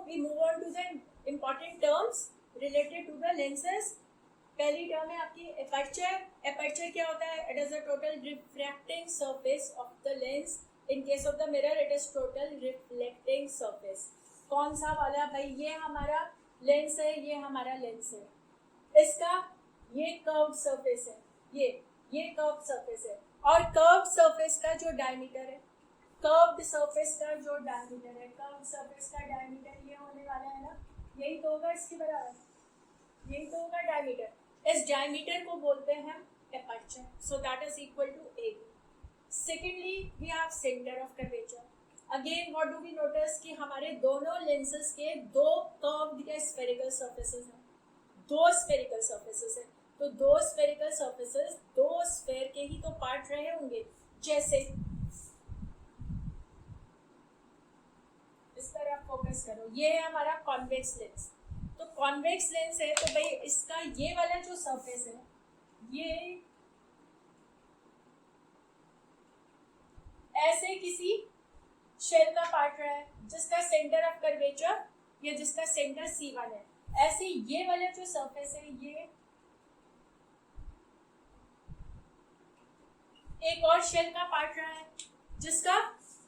we move on to the important terms related to the lenses. पहली term है आपकी aperture. Aperture क्या होता है? It is the total refracting surface of the lens. In case of the mirror it is total reflecting surface. कौन सा वाला भाई? ये हमारा लेंस है, ये हमारा लेंस है. इसका ये कर्व्ड सरफेस है, ये कर्व्ड सरफेस है. और कर्व्ड सरफेस का जो डायमीटर है, कर्व्ड सरफेस का जो डायमीटर है, कर्व्ड सरफेस का डायमीटर ये होने वाला है ना, यही तो होगा इसके बराबर, यही तो होगा डायमीटर. इस डायमीटर को बोलते हैं हम aperture. So that is equal to A. Secondly we have centre of curvature. Again what do we notice कि हमारे दोनों लेंसेज के दो कर्व्ड या स्फेरिकल सरफेसेस हैं, दो स्फेरिकल सरफेसेस हैं. तो दो स्फेरिकल सरफेसेस, दो स्फेयर के ही तो पार्ट रहे होंगे. जैसे इस तरह फोकस करो, ये है हमारा कॉन्वेक्स लेंस. तो कॉन्वेक्स लेंस है तो भाई इसका ये वाला जो सरफेस है, ये ऐसे किसी शेल का पार्ट रहा है जिसका सेंटर ऑफ कर्वेचर या जिसका सेंटर C1 है. ऐसे ये वाला जो सरफेस है, ये एक और शेल का पार्ट रहा है जिसका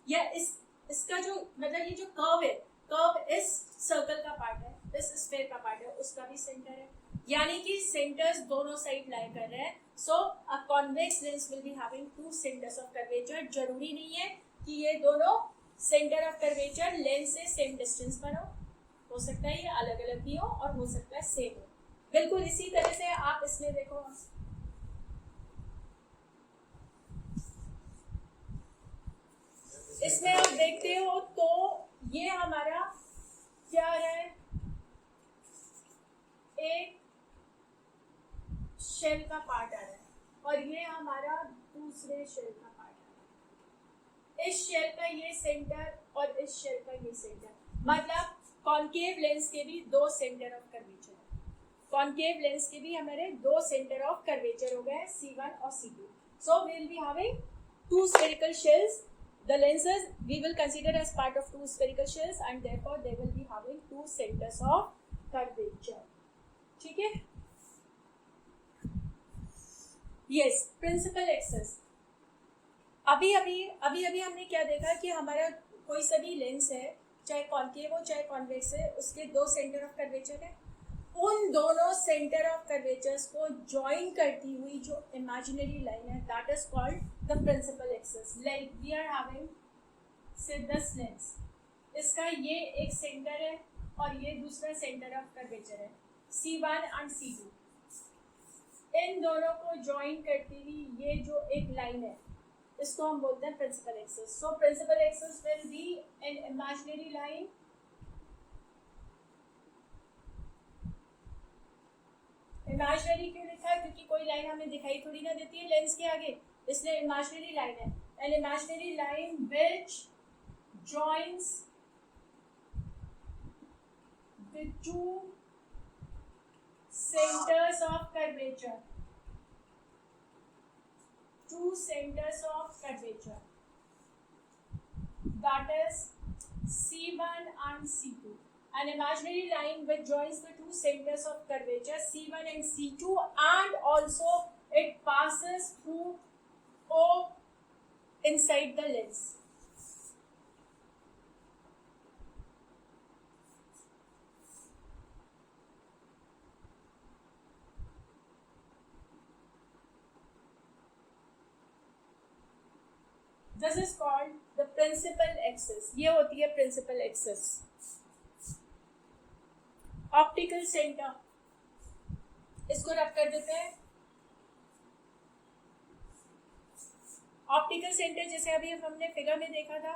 या इसका जो मतलब ये जो कर्व है, कर्व इस सर्कल का पार्ट है, इस स्फेयर का पार्ट है, उसका भी सेंटर है. यानी कि सेंटर्स दोनों साइड लाई कर रहे हैं. So a convex lens will be having two centres of curvature. जरूरी नहीं है कि ये दोनों सेंटर ऑफ कर्वेचर लेंस से सेम डिस्टेंस पर हो सकता है ये अलग अलग भी हो और हो सकता है सेम हो. बिल्कुल इसी तरह से आप इसमें देखो, इसमें आप देखते हो तो ये हमारा क्या है, एक शेल का पार्ट आ रहा है और ये हमारा दूसरे शेल का पार्ट आ रहा है. इस शेल का ये सेंटर और इस शेल का ये सेंटर, मतलब कॉन्केव लेंस के भी दो सेंटर ऑफ कर्वेचर है. कॉन्केव लेंस के भी हमारे दो सेंटर ऑफ कर्वेचर हो गए, C1 और C2. So we will be having two spherical shells. The lenses we will consider as part of two spherical shells and therefore they will be having two centers of curvature. ठीक है? Yes, principal axis. अभी हमने क्या देखा कि हमारा कोई सा भी लेंस है, चाहे कॉन्केव हो चाहे कॉन्वेक्स है, उसके दो सेंटर ऑफ कर्वेचर है. उन दोनों सेंटर ऑफ कर्वेचर्स को ज्वाइन करती हुई जो इमेजिनरी लाइन है, that is called the principal axis. Like we are having say this lens, इसका ये एक सेंटर है और ये दूसरा सेंटर ऑफ कर्वेचर है, C1 and C2. इन दोनों को ज्वाइन करती हुई ये जो एक लाइन है, इसको हम बोलते हैं principal axis. So principal axis will be an imaginary line imaginary क्यों लिखा है? क्योंकि कोई लाइन हमें दिखाई थोड़ी ना देती है लेंस के आगे, इसलिए इमेजिनरी लाइन है. N imaginary line which joins the two centres of curvature, to centres of curvature, that is C1 and C2. An imaginary line which joins the two centers of curvature C1 and C2, and also it passes through O inside the lens. This is called the principal axis. ये होती है principal axis. Optical centre, इसको रख कर देते हैं. Optical centre जैसे अभी हमने फिगर में देखा था,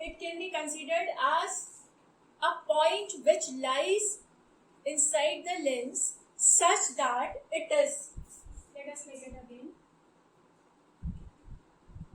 it can be considered as a point which lies inside the lens such that it is, let us make it again,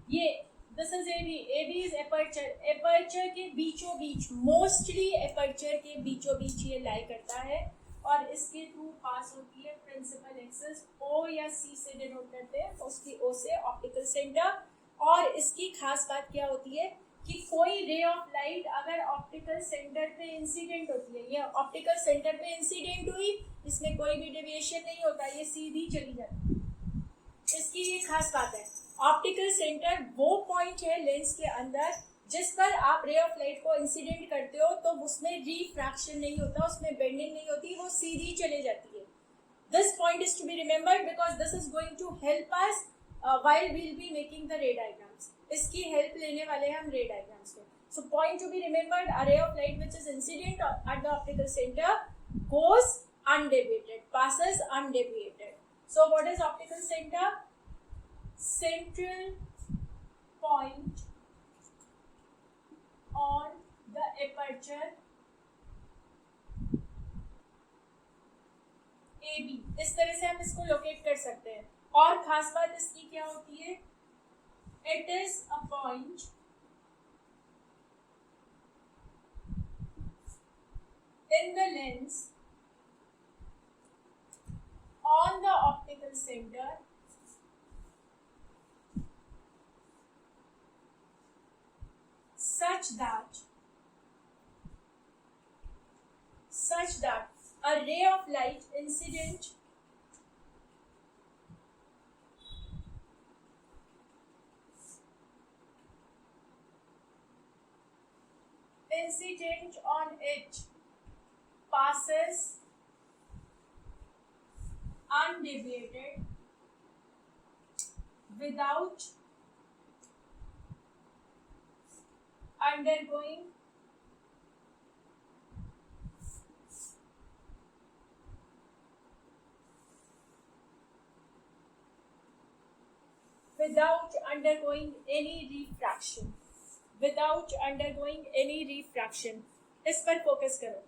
ये this is AB is aperture. Aperture के बीचों बीच, मोस्टली एपर्चर के बीचों बीच ये लाई करता है और इसके थ्रू पास होती है प्रिंसिपल एक्सिस. O या C से डिनोट करते हैं, उसकी O से ऑप्टिकल सेंटर. और इसकी खास बात क्या होती है कि कोई रे ऑफ लाइट अगर ऑप्टिकल सेंटर पे इंसिडेंट होती है, ये ऑप्टिकल सेंटर पे इंसिडेंट हुई, इसमें कोई भी डेविएशन नहीं होता, ये सीधी चली जाती है। इसकी ये खास बात है, ऑप्टिकल सेंटर वो पॉइंट है लेंस के अंदर जिस पर आप रे ऑफ लाइट को इंसिडेंट करते हो तो उसमें रिफ्रैक्शन नहीं होता, उसमें बेंडिंग नहीं होती, वो सीधी चले जाती है। This point is to be remembered because this is going to help us while we'll be making the ray diagrams. इसकी हेल्प लेने वाले हैं हम रे डायग्राम्स में. So point to be remembered, a ray of light which is incident at the optical center goes undeviated, passes undeviated. So what is optical center? Central point on the aperture AB. इस तरह से हम इसको locate कर सकते हैं. और खास बात इसकी क्या होती है? It is a point in the lens on the optical center such that a ray of light incident on it passes undeviated without undergoing any refraction. इस पर फोकस करो.